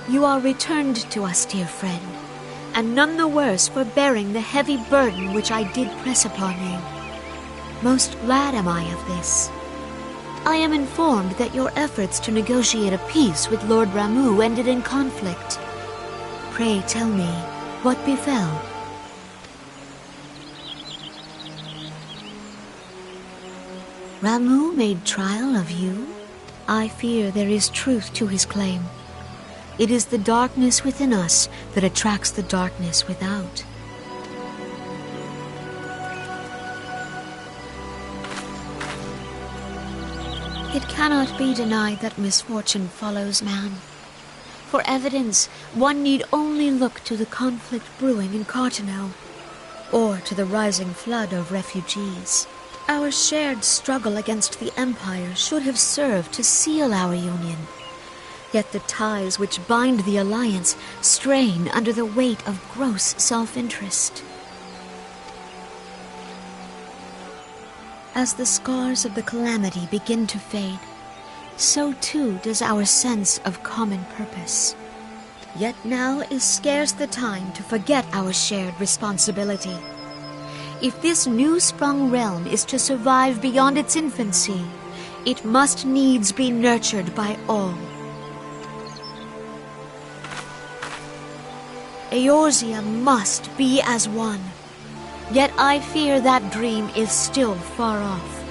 You are returned to us, dear friend, and none the worse for bearing the heavy burden which I did press upon you. Most glad am I of this. I am informed that your efforts to negotiate a peace with Lord Raumh ended in conflict. Pray tell me, what befell? Raumh made trial of you? I fear there is truth to his claim. It is the darkness within us that attracts the darkness without. It cannot be denied that misfortune follows man. For evidence, one need only look to the conflict brewing in Coerthas, or to the rising flood of refugees. Our shared struggle against the Empire should have served to seal our union. Yet the ties which bind the alliance strain under the weight of gross self-interest. As the scars of the calamity begin to fade, so too does our sense of common purpose. Yet now is scarce the time to forget our shared responsibility. If this new-sprung realm is to survive beyond its infancy, it must needs be nurtured by all. Eorzea must be as one. Yet I fear that dream is still far off.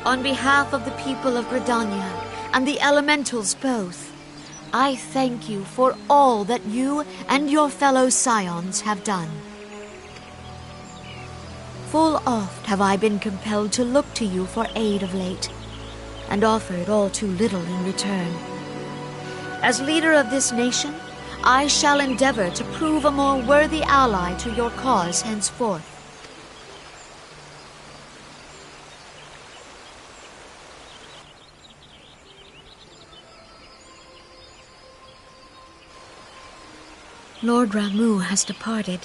On behalf of the people of Gridania and the elementals both, I thank you for all that you and your fellow Scions have done. Full oft have I been compelled to look to you for aid of late, and offered all too little in return. As leader of this nation, I shall endeavor to prove a more worthy ally to your cause henceforth. Lord Raumh has departed,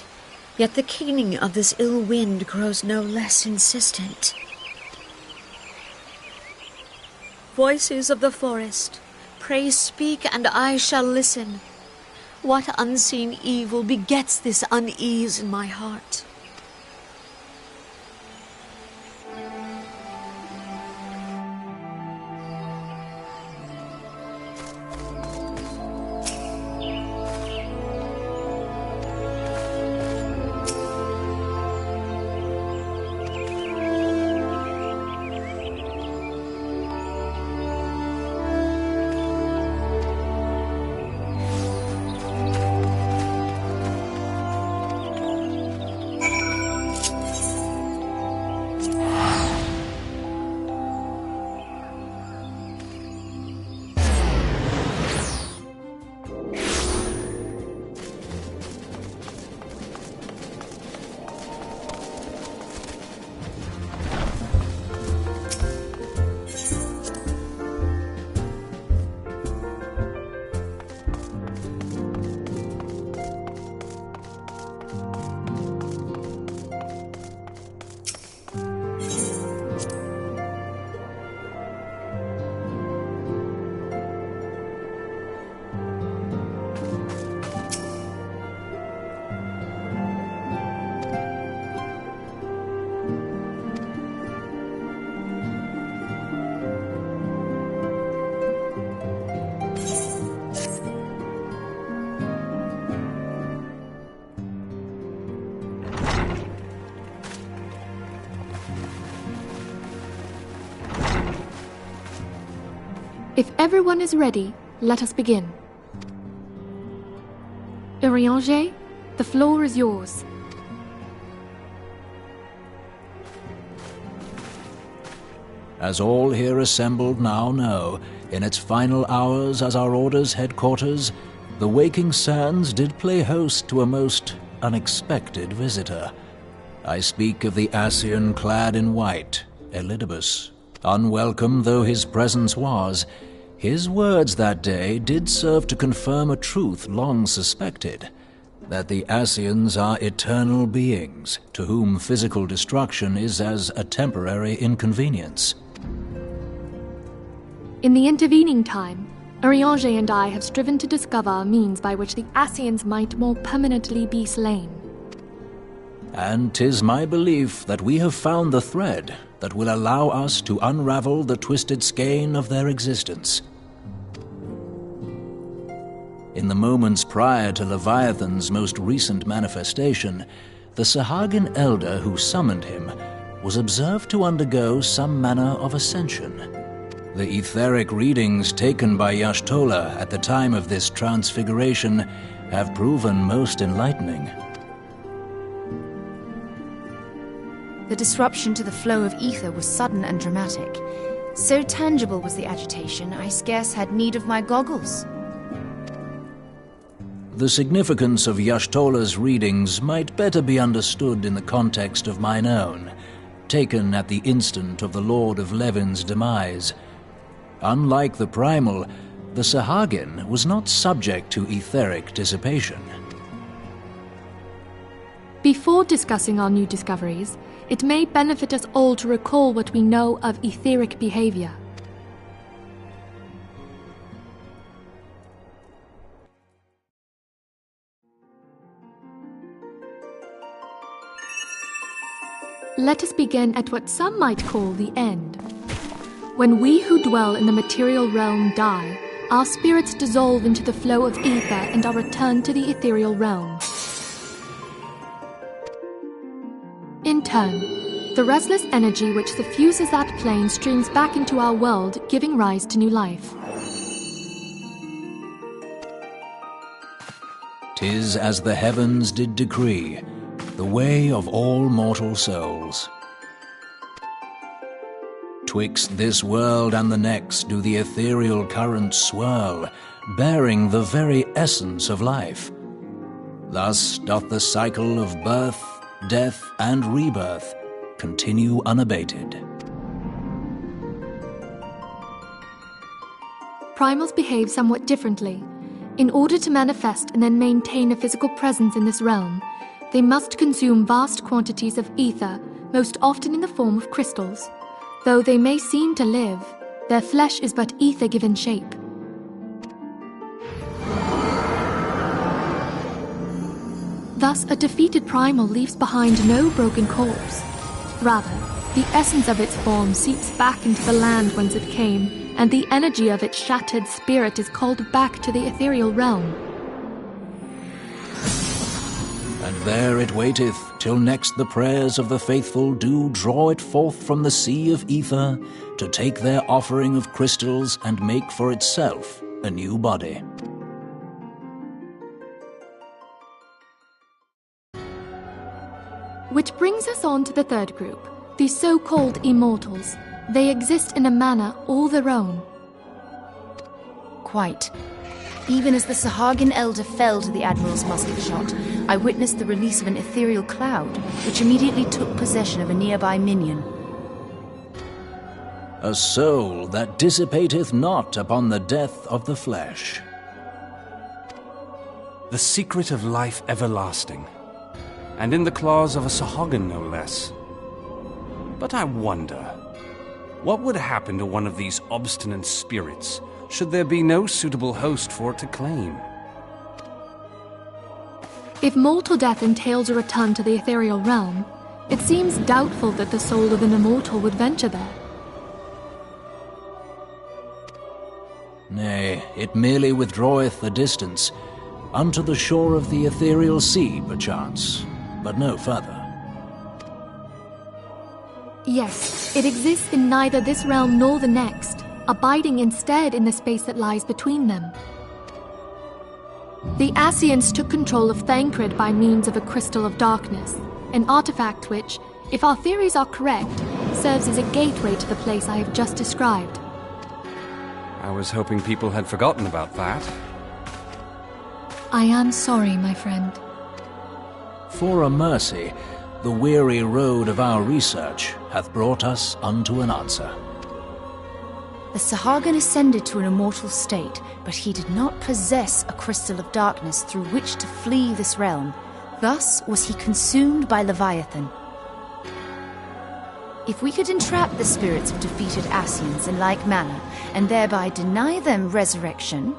yet the keening of this ill wind grows no less insistent. Voices of the forest, pray speak and I shall listen. What unseen evil begets this unease in my heart? If everyone is ready, let us begin. Eorzea, the floor is yours. As all here assembled now know, in its final hours as our Order's headquarters, the waking sands did play host to a most unexpected visitor. I speak of the Ascian clad in white, Elidibus. Unwelcome though his presence was, his words that day did serve to confirm a truth long suspected, that the Ascians are eternal beings, to whom physical destruction is as a temporary inconvenience. In the intervening time, Eorzea and I have striven to discover a means by which the Ascians might more permanently be slain. And 'tis my belief that we have found the thread that will allow us to unravel the twisted skein of their existence. In the moments prior to Leviathan's most recent manifestation, the Sahagin elder who summoned him was observed to undergo some manner of ascension. The etheric readings taken by Y'shtola at the time of this transfiguration have proven most enlightening. The disruption to the flow of ether was sudden and dramatic. So tangible was the agitation, I scarce had need of my goggles. The significance of Y'shtola's readings might better be understood in the context of mine own, taken at the instant of the Lord of Levin's demise. Unlike the primal, the Sahagin was not subject to etheric dissipation. Before discussing our new discoveries, it may benefit us all to recall what we know of etheric behavior. Let us begin at what some might call the end. When we who dwell in the material realm die, our spirits dissolve into the flow of ether and are returned to the ethereal realm. In turn, the restless energy which suffuses that plane streams back into our world, giving rise to new life. 'Tis as the heavens did decree, the way of all mortal souls. Twixt this world and the next do the ethereal currents swirl, bearing the very essence of life. Thus doth the cycle of birth, death, and rebirth continue unabated. Primals behave somewhat differently. In order to manifest and then maintain a physical presence in this realm, they must consume vast quantities of ether, most often in the form of crystals. Though they may seem to live, their flesh is but ether given shape. Thus, a defeated primal leaves behind no broken corpse. Rather, the essence of its form seeps back into the land whence it came, and the energy of its shattered spirit is called back to the ethereal realm. And there it waiteth, till next the prayers of the faithful do draw it forth from the sea of ether, to take their offering of crystals and make for itself a new body. Which brings us on to the third group, the so-called immortals. They exist in a manner all their own. Quite. Even as the Sahagin elder fell to the Admiral's musket shot, I witnessed the release of an ethereal cloud, which immediately took possession of a nearby minion. A soul that dissipateth not upon the death of the flesh. The secret of life everlasting, and in the claws of a Sahagin no less. But I wonder, what would happen to one of these obstinate spirits should there be no suitable host for it to claim? If mortal death entails a return to the ethereal realm, it seems doubtful that the soul of an immortal would venture there. Nay, it merely withdraweth a distance, unto the shore of the ethereal sea, perchance, but no further. Yes, it exists in neither this realm nor the next. abiding instead in the space that lies between them. The Scions took control of Thancred by means of a crystal of darkness, an artifact which, if our theories are correct, serves as a gateway to the place I have just described. I was hoping people had forgotten about that. I am sorry, my friend. For a mercy, the weary road of our research hath brought us unto an answer. The Sahagin ascended to an immortal state, but he did not possess a crystal of darkness through which to flee this realm. Thus was he consumed by Leviathan. If we could entrap the spirits of defeated Scions in like manner, and thereby deny them resurrection...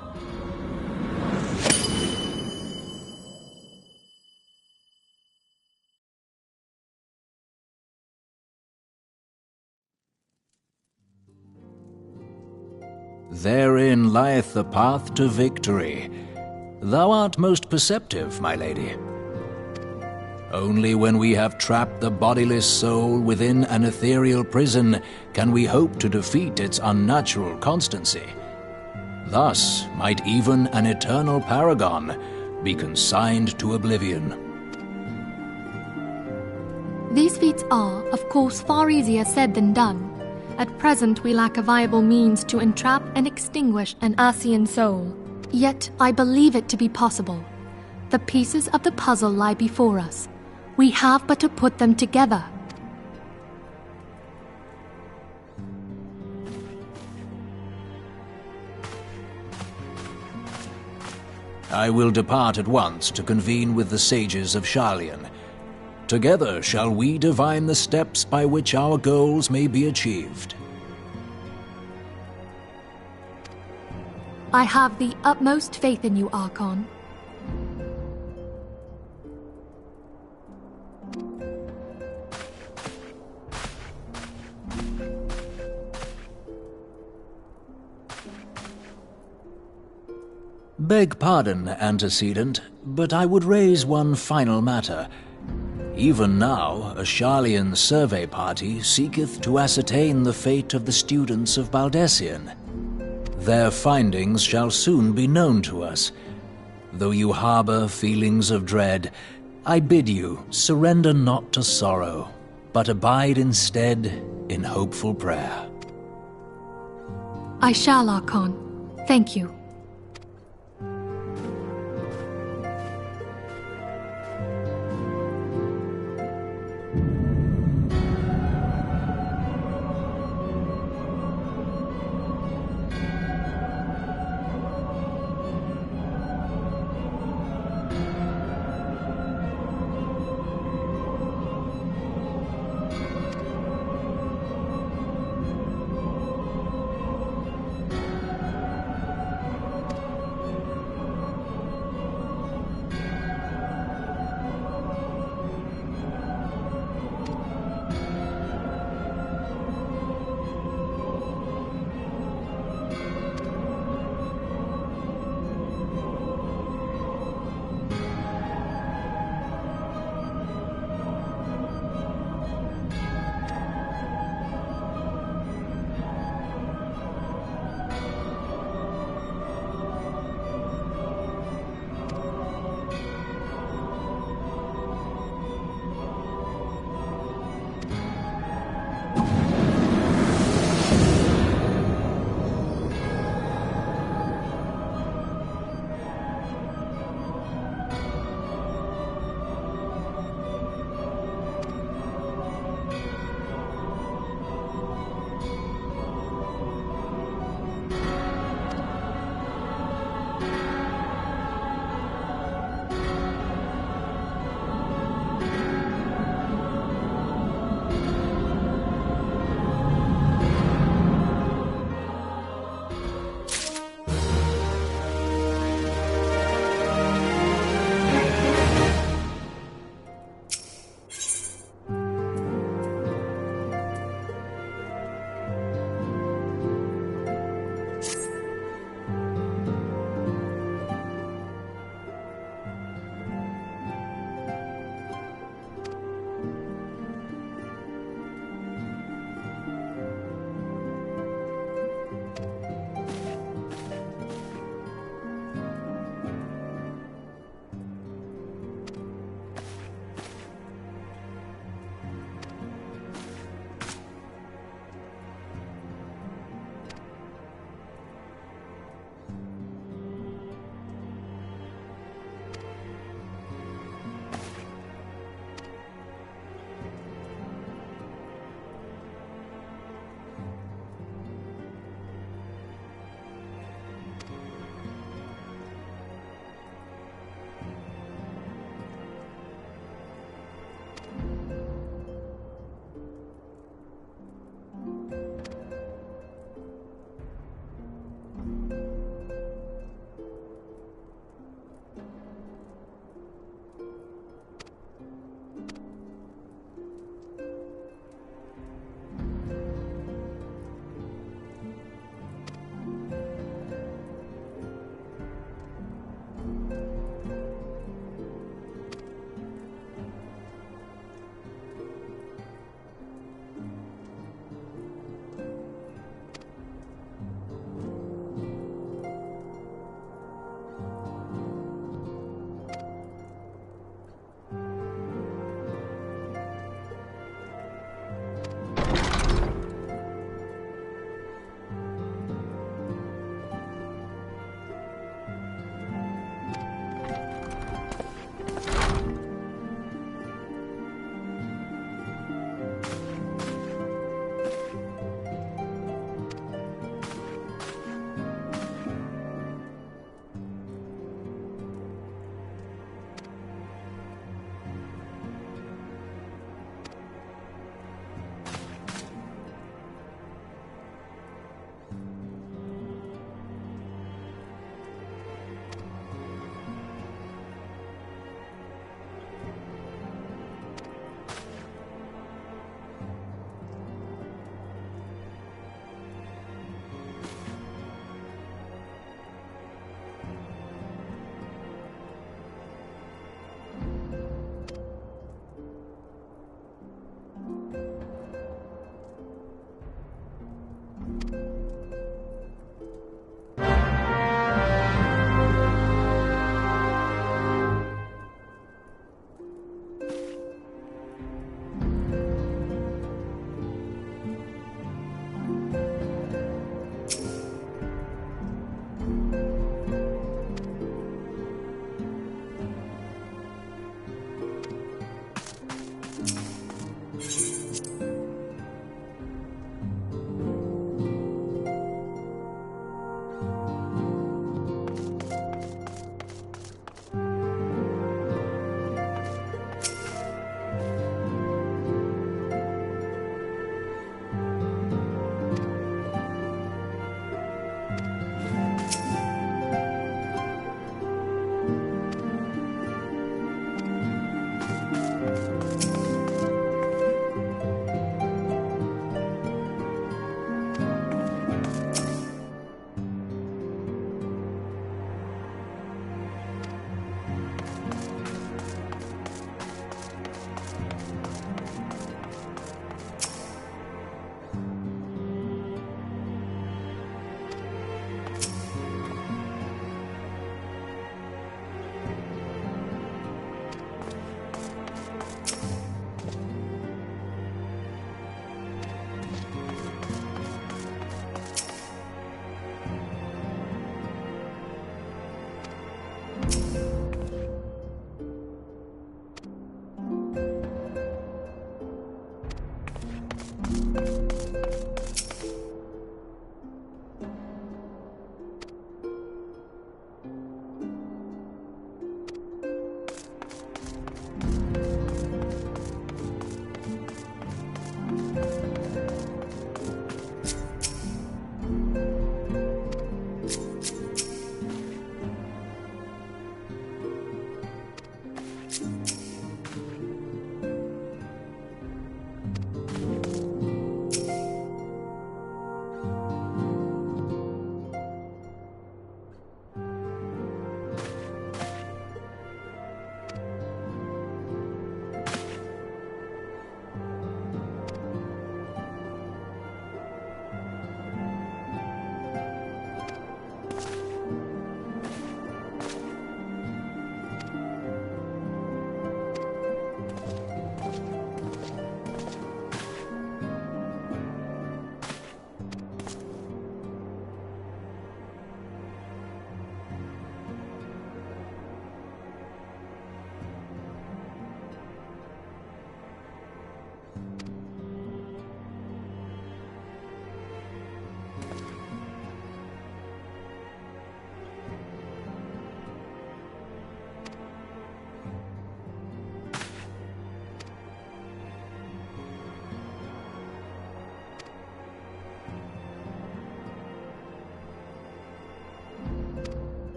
Therein lieth the path to victory. Thou art most perceptive, my lady. Only when we have trapped the bodiless soul within an ethereal prison can we hope to defeat its unnatural constancy. Thus might even an eternal paragon be consigned to oblivion. These feats are, of course, far easier said than done. At present, we lack a viable means to entrap and extinguish an Scion soul. Yet, I believe it to be possible. The pieces of the puzzle lie before us. We have but to put them together. I will depart at once to convene with the sages of Sharlayan. Together shall we divine the steps by which our goals may be achieved. I have the utmost faith in you, Archon. Beg pardon, antecedent, but I would raise one final matter. Even now, a Sharlayan survey party seeketh to ascertain the fate of the students of Baldessian. Their findings shall soon be known to us. Though you harbor feelings of dread, I bid you surrender not to sorrow, but abide instead in hopeful prayer. I shall, Archon. Thank you.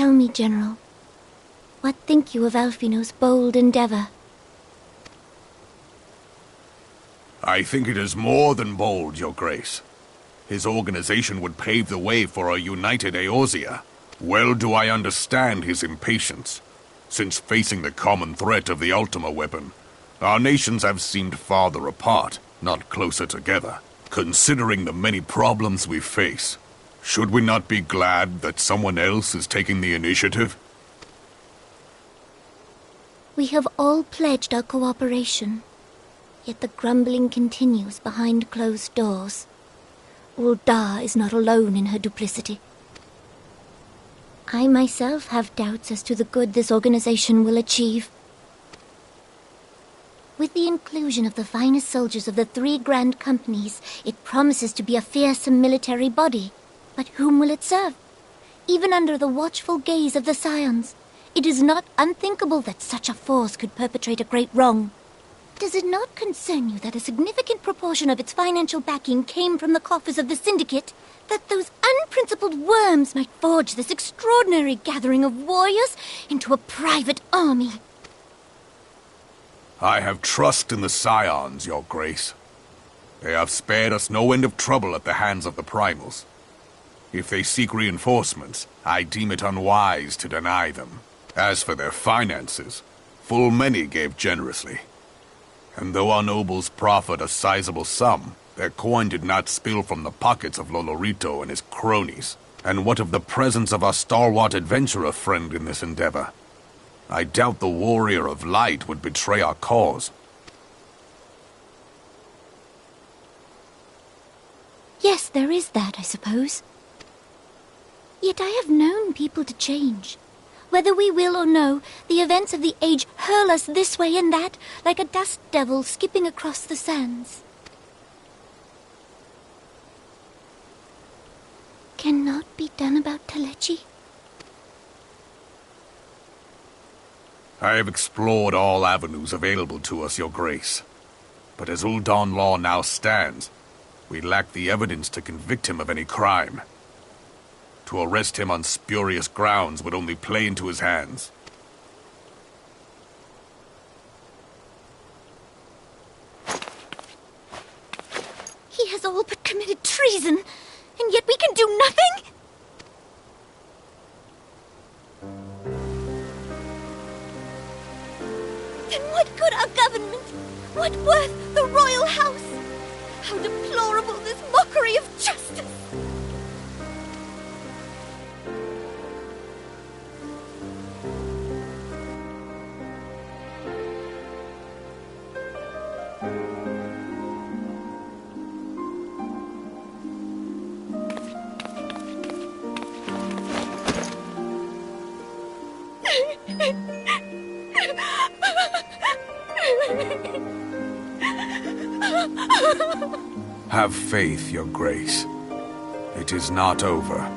Tell me, General, what think you of Alphinaud's bold endeavor? I think it is more than bold, Your Grace. His organization would pave the way for a united Eorzea. Well do I understand his impatience. Since facing the common threat of the Ultima weapon, our nations have seemed farther apart, not closer together. Considering the many problems we face, should we not be glad that someone else is taking the initiative? We have all pledged our cooperation, yet the grumbling continues behind closed doors. Ul'dah is not alone in her duplicity. I myself have doubts as to the good this organization will achieve. With the inclusion of the finest soldiers of the 3 grand companies, it promises to be a fearsome military body. But whom will it serve? Even under the watchful gaze of the Scions, it is not unthinkable that such a force could perpetrate a great wrong. Does it not concern you that a significant proportion of its financial backing came from the coffers of the Syndicate? That those unprincipled worms might forge this extraordinary gathering of warriors into a private army? I have trust in the Scions, Your Grace. They have spared us no end of trouble at the hands of the Primals. If they seek reinforcements, I deem it unwise to deny them. As for their finances, full many gave generously. And though our nobles proffered a sizable sum, their coin did not spill from the pockets of Lolorito and his cronies. And what of the presence of our stalwart adventurer friend in this endeavor? I doubt the Warrior of Light would betray our cause. Yes, there is that, I suppose. Yet I have known people to change. Whether we will or no, the events of the age hurl us this way and that, like a dust devil skipping across the sands. Cannot be done about Telechi? I have explored all avenues available to us, Your Grace. But as Ul'dah law now stands, we lack the evidence to convict him of any crime. To arrest him on spurious grounds would only play into his hands. He has all but committed treason, and yet we can do nothing? Then what good our government? What worth the royal house? How deplorable this mockery of justice! Have faith, Your Grace. It is not over.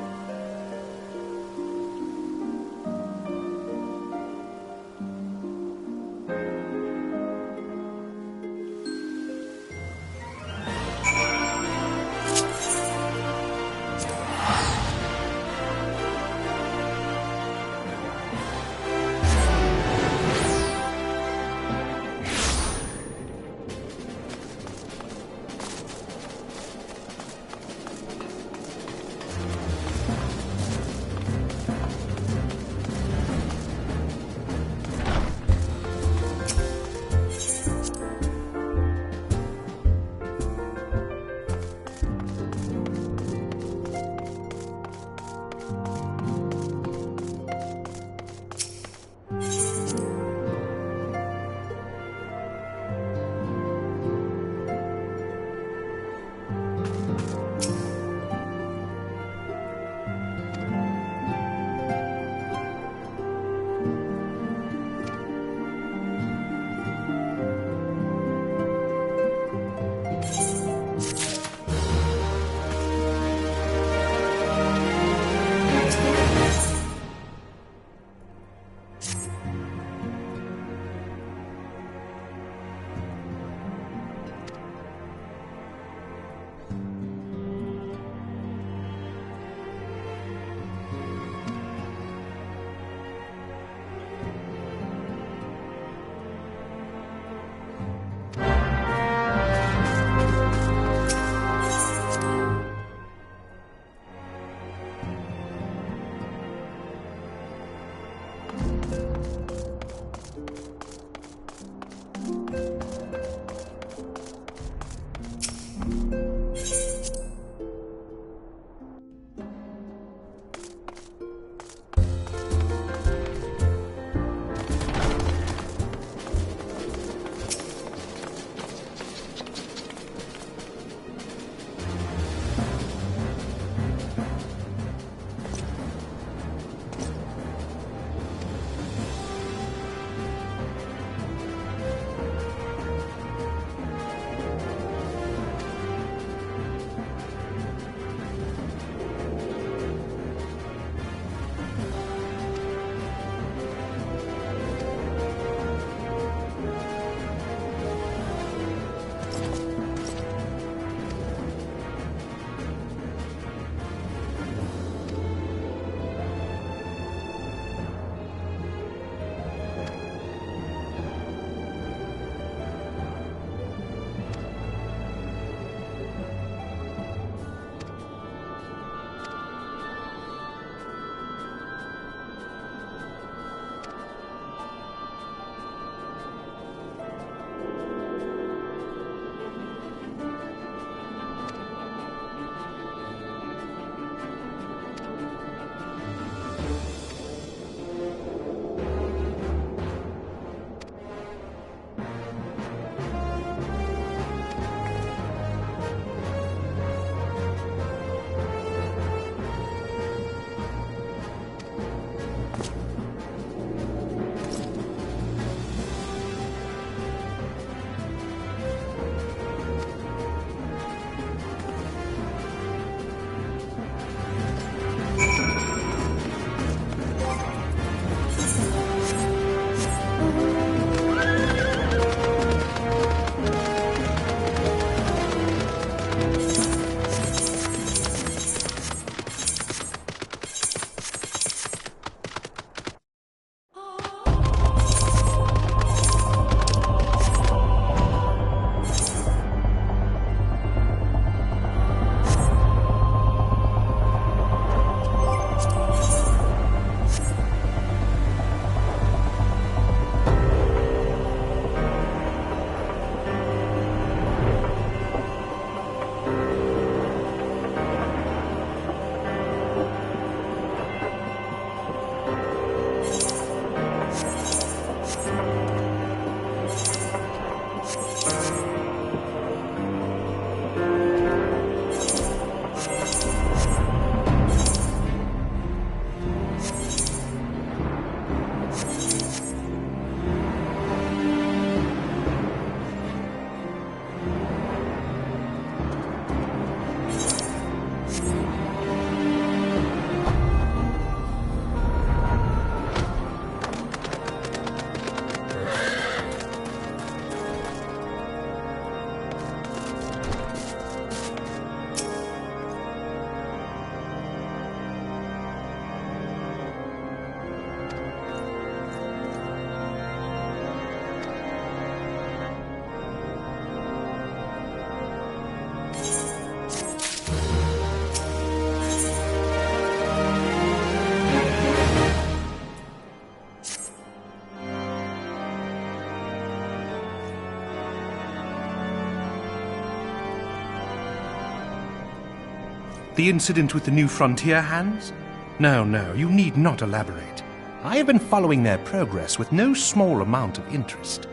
The incident with the new frontier hands? No, you need not elaborate. I have been following their progress with no small amount of interest.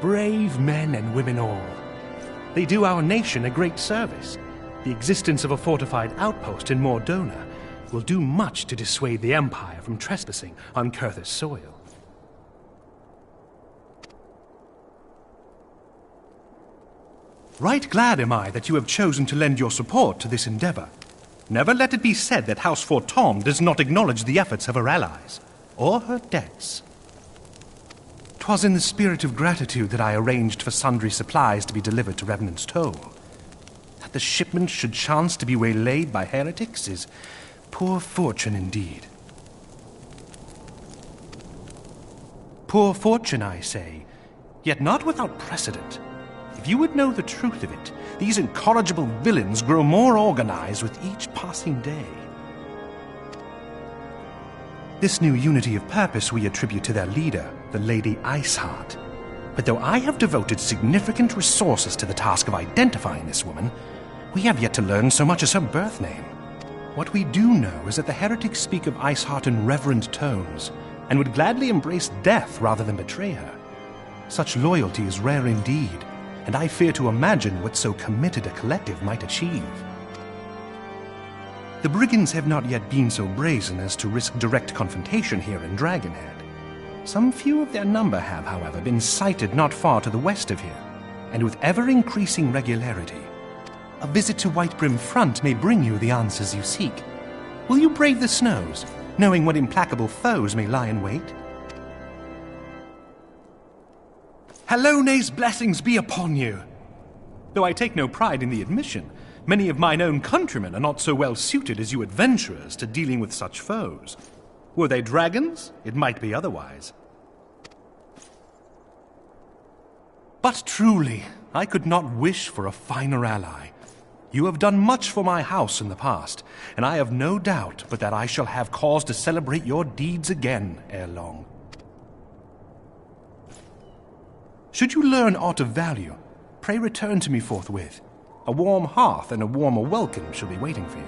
Brave men and women all. They do our nation a great service. The existence of a fortified outpost in Mordona will do much to dissuade the Empire from trespassing on Coerthas soil. Right glad am I that you have chosen to lend your support to this endeavor. Never let it be said that House Forton does not acknowledge the efforts of her allies, or her debts. 'Twas in the spirit of gratitude that I arranged for sundry supplies to be delivered to Revenant's Toll. That the shipment should chance to be waylaid by heretics is poor fortune indeed. Poor fortune, I say, yet not without precedent. If you would know the truth of it, these incorrigible villains grow more organized with each passing day. This new unity of purpose we attribute to their leader, the Lady Iceheart. But though I have devoted significant resources to the task of identifying this woman, we have yet to learn so much as her birth name. What we do know is that the heretics speak of Iceheart in reverent tones, and would gladly embrace death rather than betray her. Such loyalty is rare indeed, and I fear to imagine what so committed a collective might achieve. The brigands have not yet been so brazen as to risk direct confrontation here in Dragonhead. Some few of their number have, however, been sighted not far to the west of here, and with ever-increasing regularity. A visit to Whitebrim Front may bring you the answers you seek. Will you brave the snows, knowing what implacable foes may lie in wait? Halone's blessings be upon you! Though I take no pride in the admission, many of mine own countrymen are not so well suited as you adventurers to dealing with such foes. Were they dragons, it might be otherwise. But truly, I could not wish for a finer ally. You have done much for my house in the past, and I have no doubt but that I shall have cause to celebrate your deeds again ere long. Should you learn aught of value, pray return to me forthwith. A warm hearth and a warmer welcome shall be waiting for you.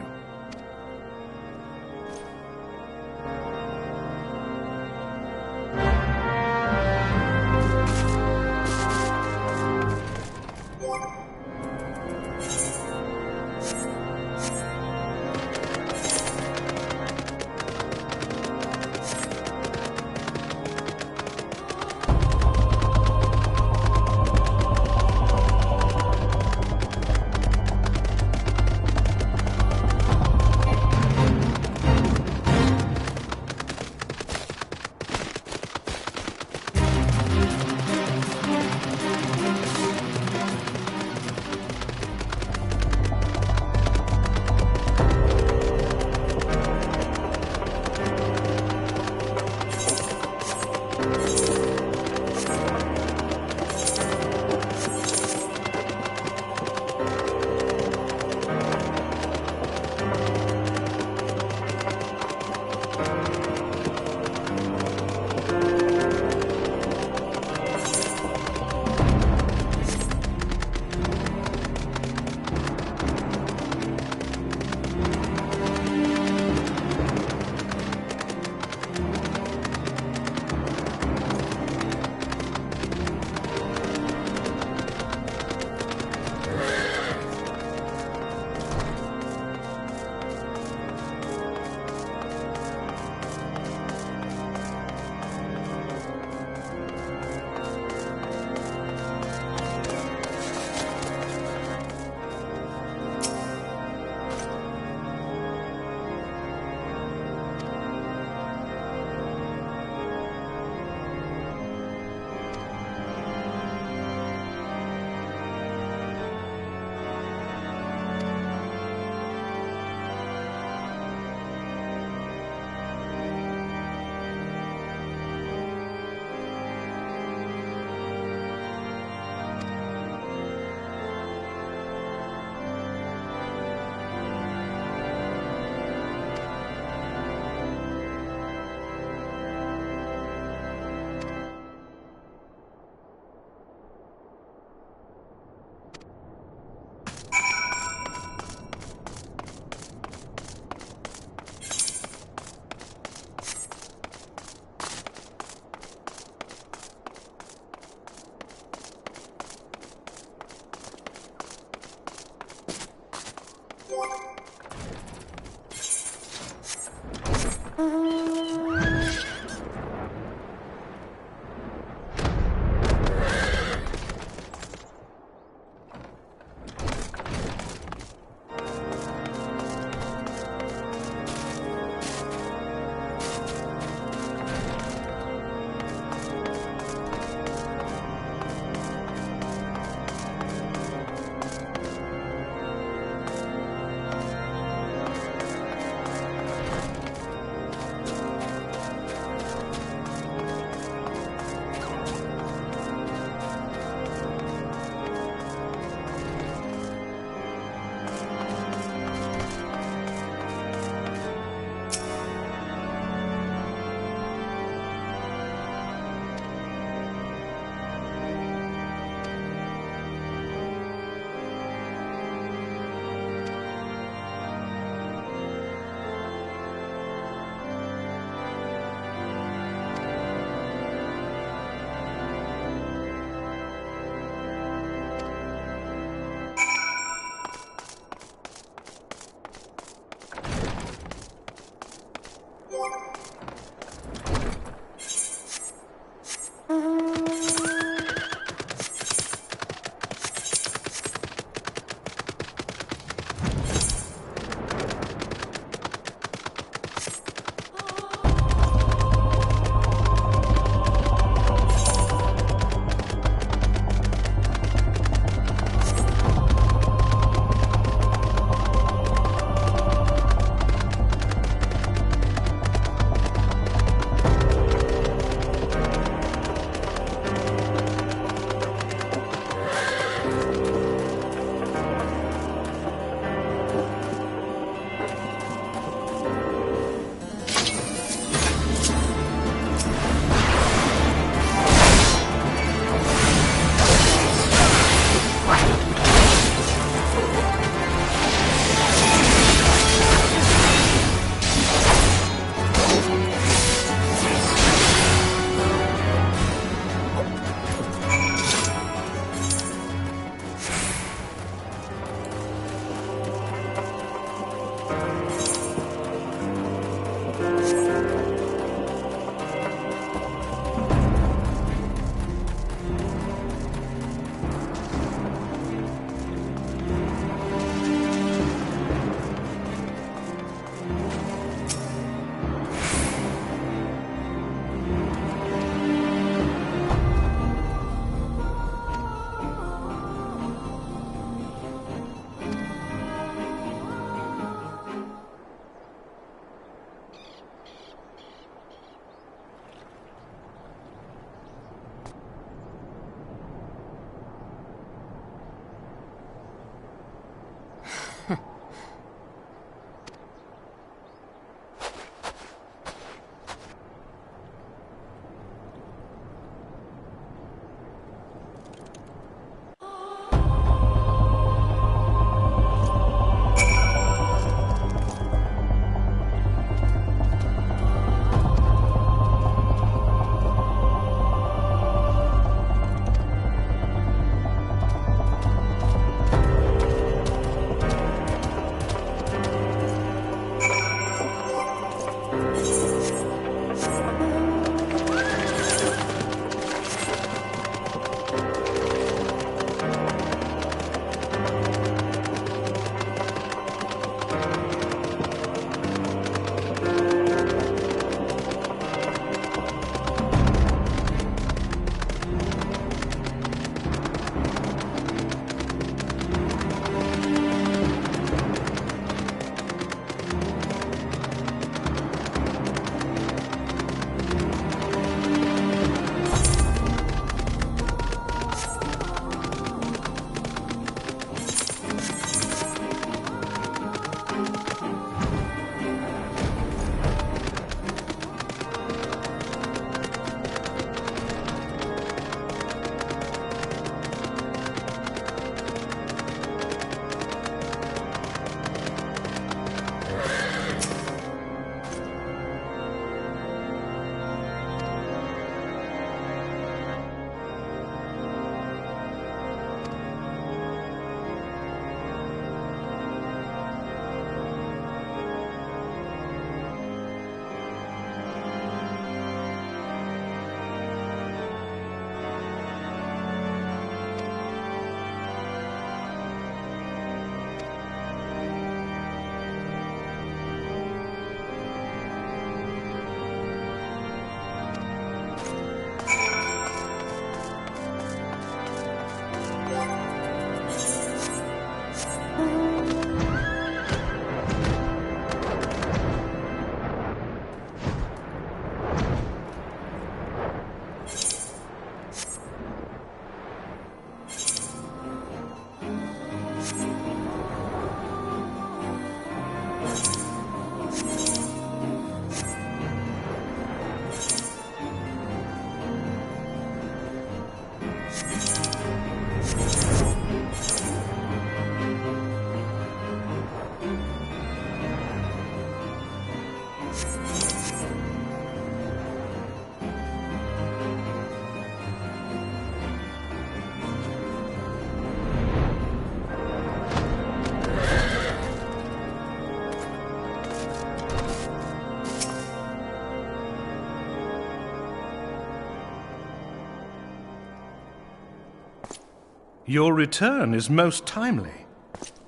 Your return is most timely.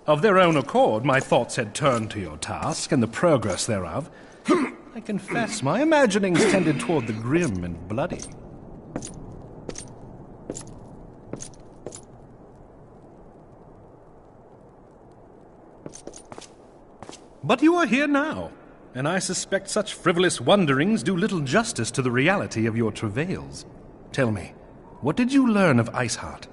Of their own accord, my thoughts had turned to your task and the progress thereof. I confess my imaginings tended toward the grim and bloody. But you are here now, and I suspect such frivolous wonderings do little justice to the reality of your travails. Tell me, what did you learn of Iceheart?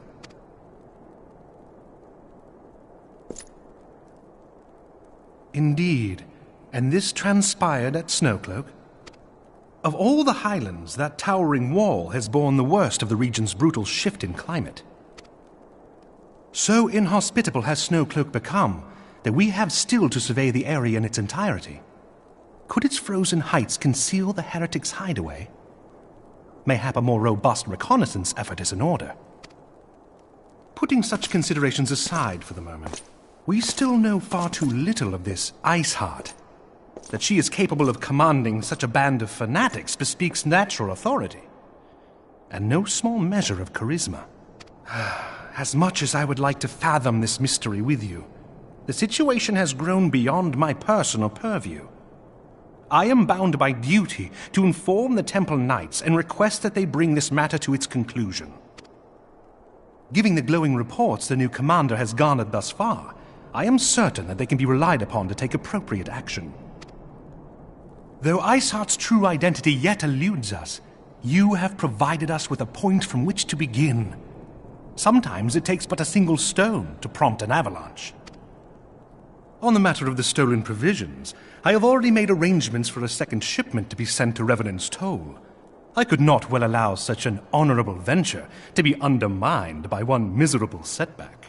Indeed, and this transpired at Snowcloak? Of all the highlands, that towering wall has borne the worst of the region's brutal shift in climate. So inhospitable has Snowcloak become that we have still to survey the area in its entirety. Could its frozen heights conceal the heretic's hideaway? Mayhap a more robust reconnaissance effort is in order. Putting such considerations aside for the moment, we still know far too little of this Iceheart. That she is capable of commanding such a band of fanatics bespeaks natural authority, and no small measure of charisma. As much as I would like to fathom this mystery with you, the situation has grown beyond my personal purview. I am bound by duty to inform the Temple Knights and request that they bring this matter to its conclusion. Given the glowing reports the new commander has garnered thus far, I am certain that they can be relied upon to take appropriate action. Though Iceheart's true identity yet eludes us, you have provided us with a point from which to begin. Sometimes it takes but a single stone to prompt an avalanche. On the matter of the stolen provisions, I have already made arrangements for a second shipment to be sent to Revenant's Toll. I could not well allow such an honorable venture to be undermined by one miserable setback.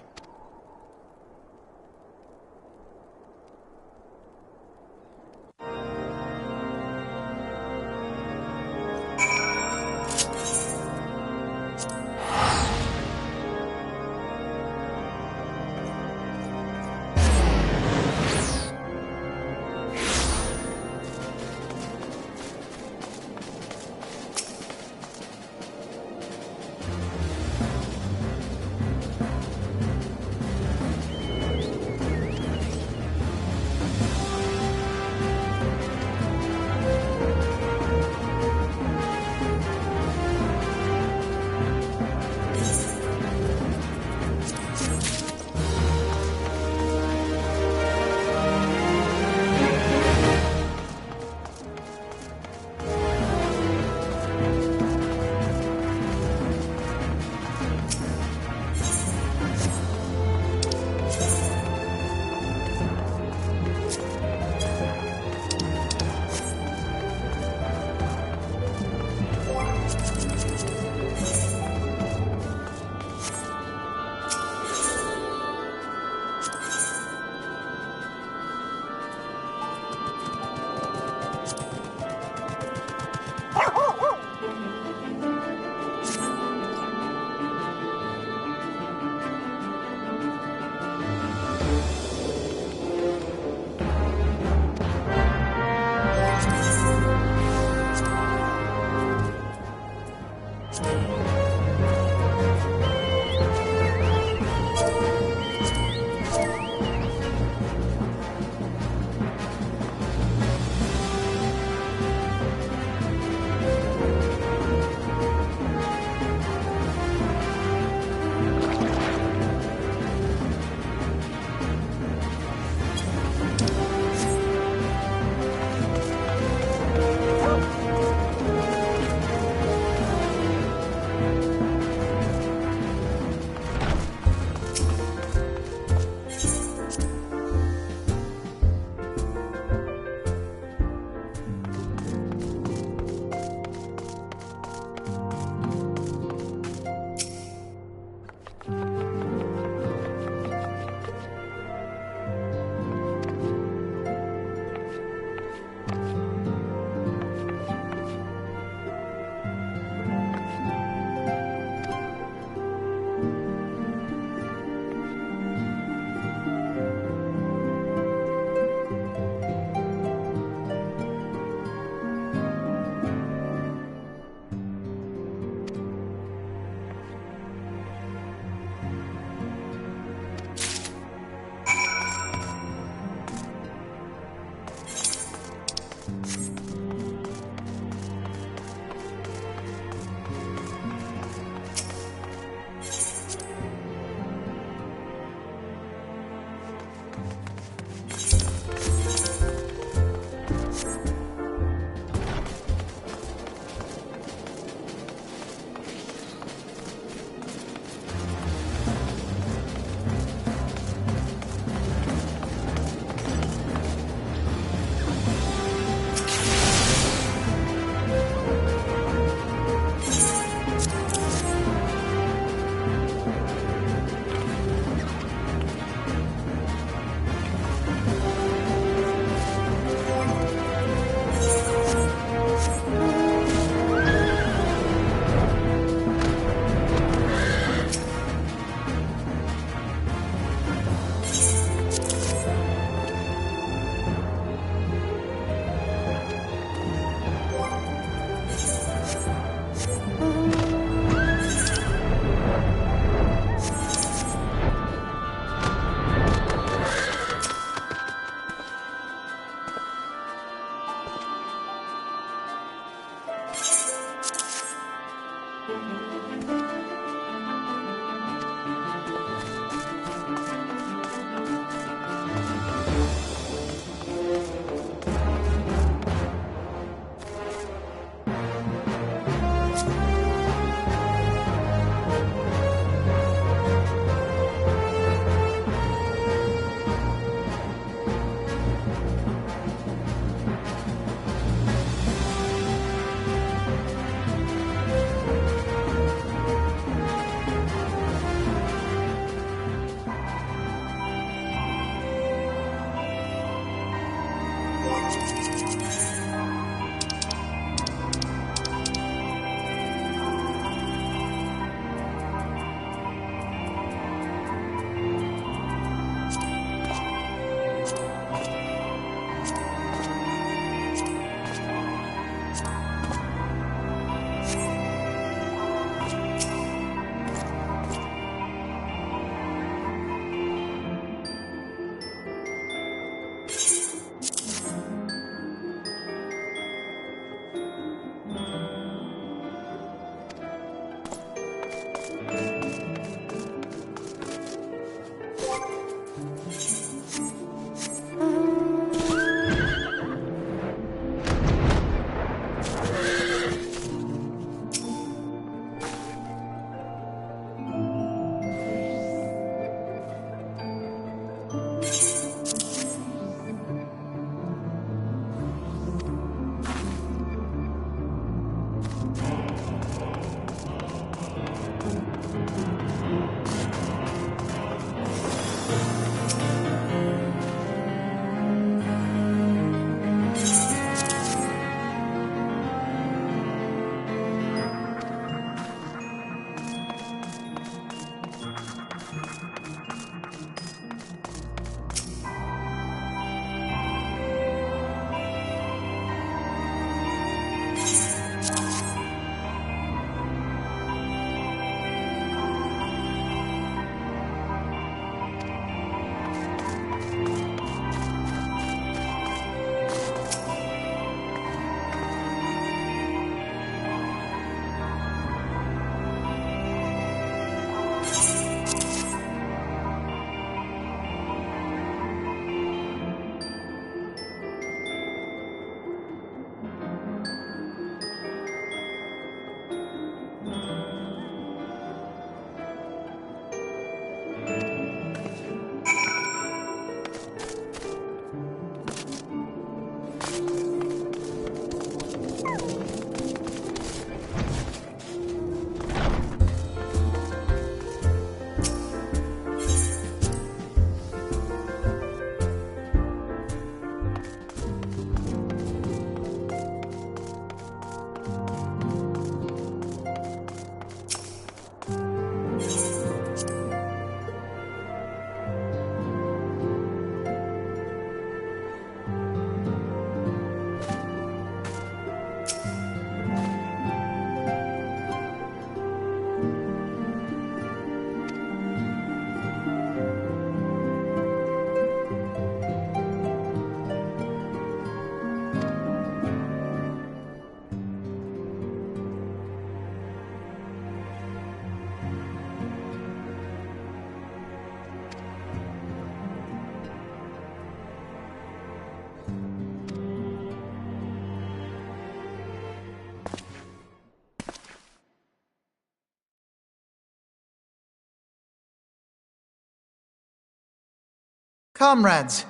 Comrades,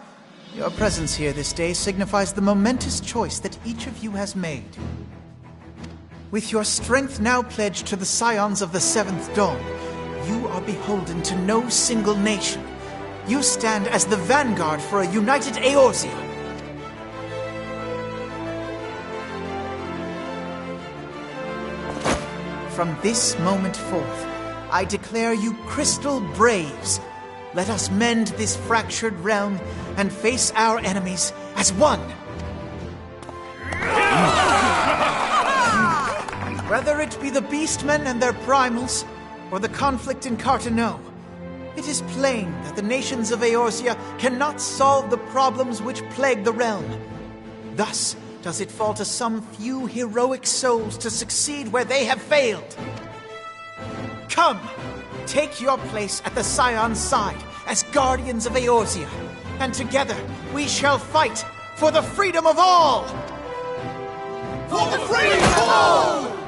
your presence here this day signifies the momentous choice that each of you has made. With your strength now pledged to the Scions of the Seventh Dawn, you are beholden to no single nation. You stand as the vanguard for a united Eorzea. From this moment forth, I declare you Crystal Braves. Let us mend this fractured realm and face our enemies as one. Whether it be the Beastmen and their primals, or the conflict in Carteneau, it is plain that the nations of Eorzea cannot solve the problems which plague the realm. Thus does it fall to some few heroic souls to succeed where they have failed. Come! Take your place at the Scion's side as guardians of Eorzea, and together we shall fight for the freedom of all! For the freedom of all!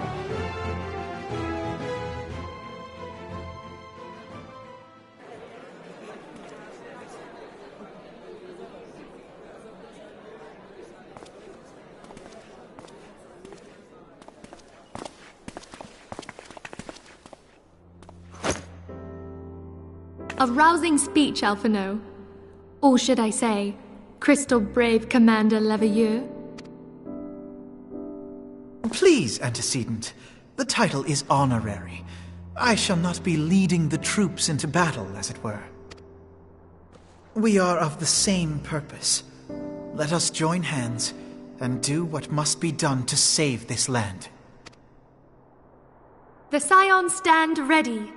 A rousing speech, Alphinaud. Or should I say, Crystal Brave Commander Leveilleur. Please, Antecedent. The title is honorary. I shall not be leading the troops into battle, as it were. We are of the same purpose. Let us join hands and do what must be done to save this land. The Scions stand ready.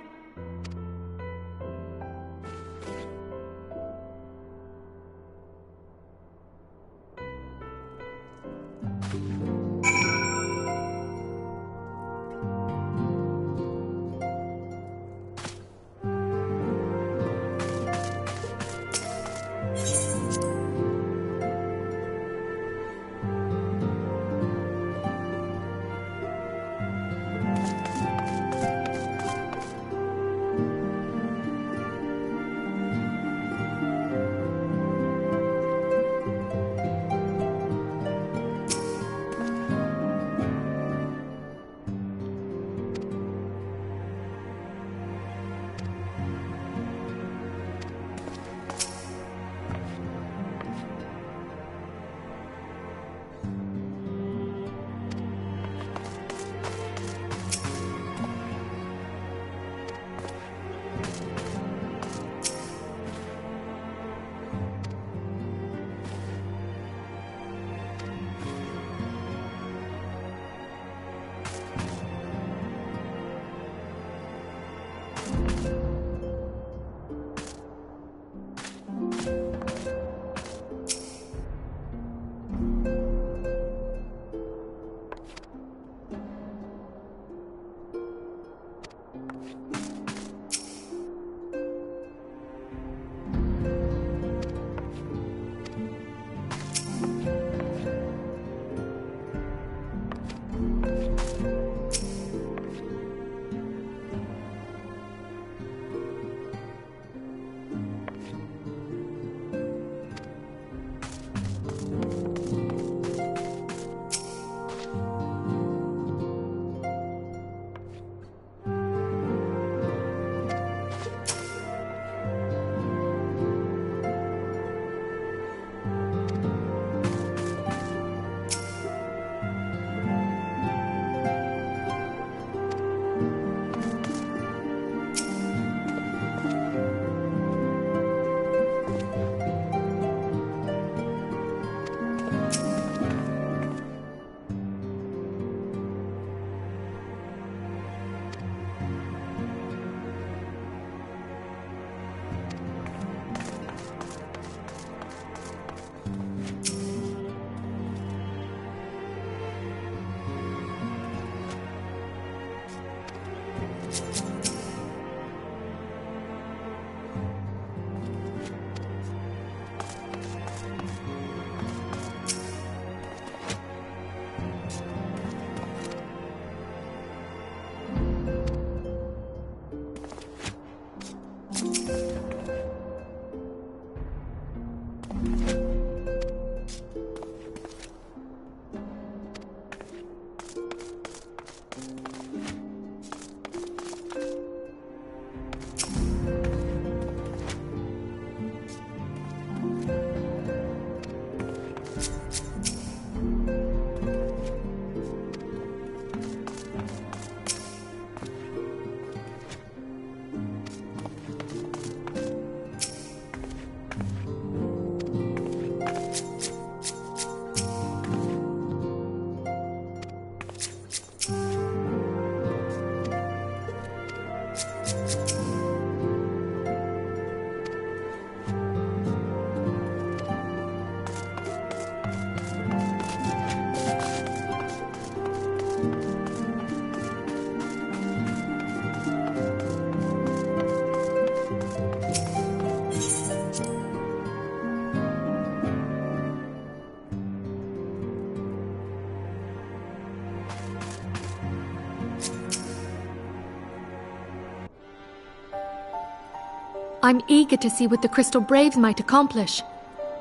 I'm eager to see what the Crystal Braves might accomplish.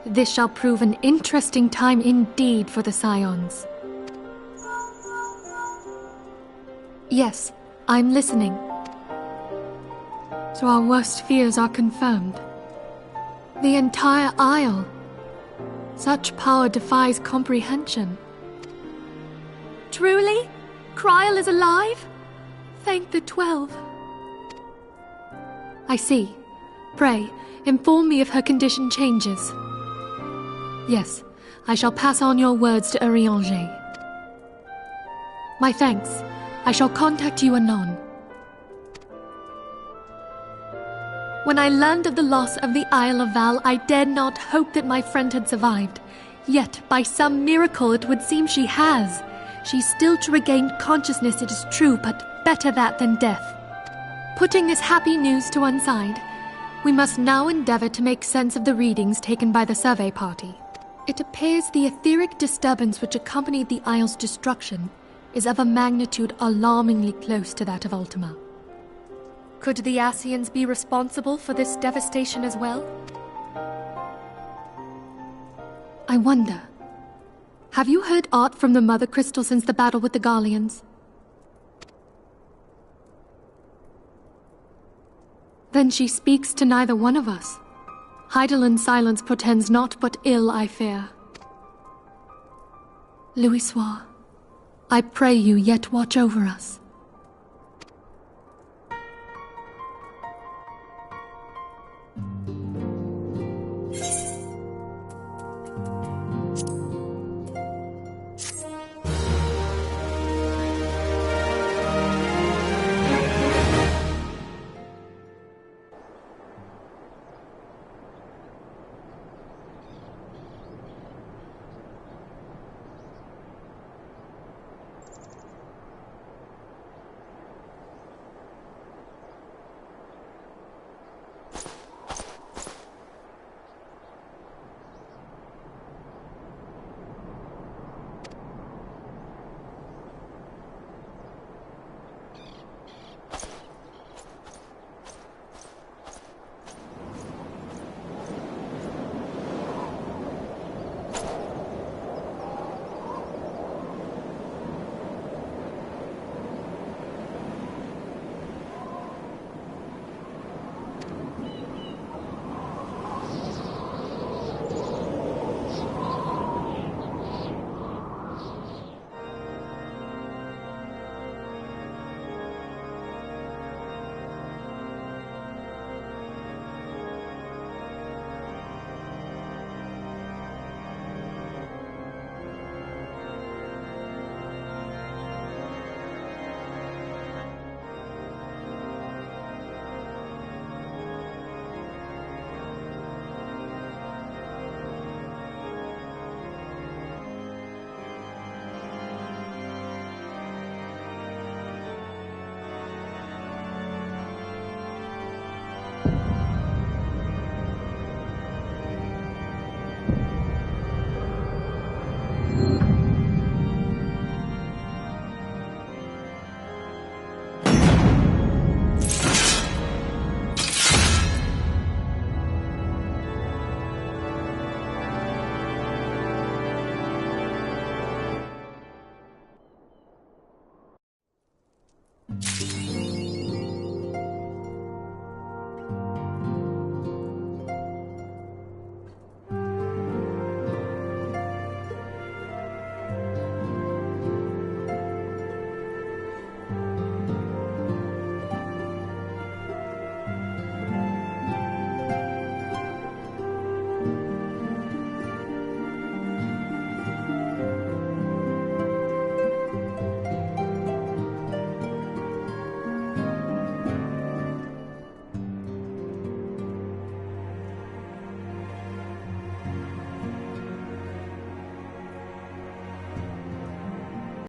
This shall prove an interesting time indeed for the Scions. Yes, I'm listening. So our worst fears are confirmed. The entire Isle. Such power defies comprehension. Truly? Kryl is alive? Thank the 12. I see. Pray, inform me if her condition changes. Yes, I shall pass on your words to Eorzea. My thanks. I shall contact you anon. When I learned of the loss of the Isle of Val, I dared not hope that my friend had survived. Yet, by some miracle, it would seem she has. She's still to regain consciousness, it is true, but better that than death. Putting this happy news to one side, we must now endeavor to make sense of the readings taken by the survey party. It appears the etheric disturbance which accompanied the Isle's destruction is of a magnitude alarmingly close to that of Ultima. Could the Ascians be responsible for this devastation as well? I wonder, have you heard aught from the Mother Crystal since the battle with the Garleans? Then she speaks to neither one of us. Heidel's silence portends naught but ill, I fear. Louisoix, I pray you yet watch over us.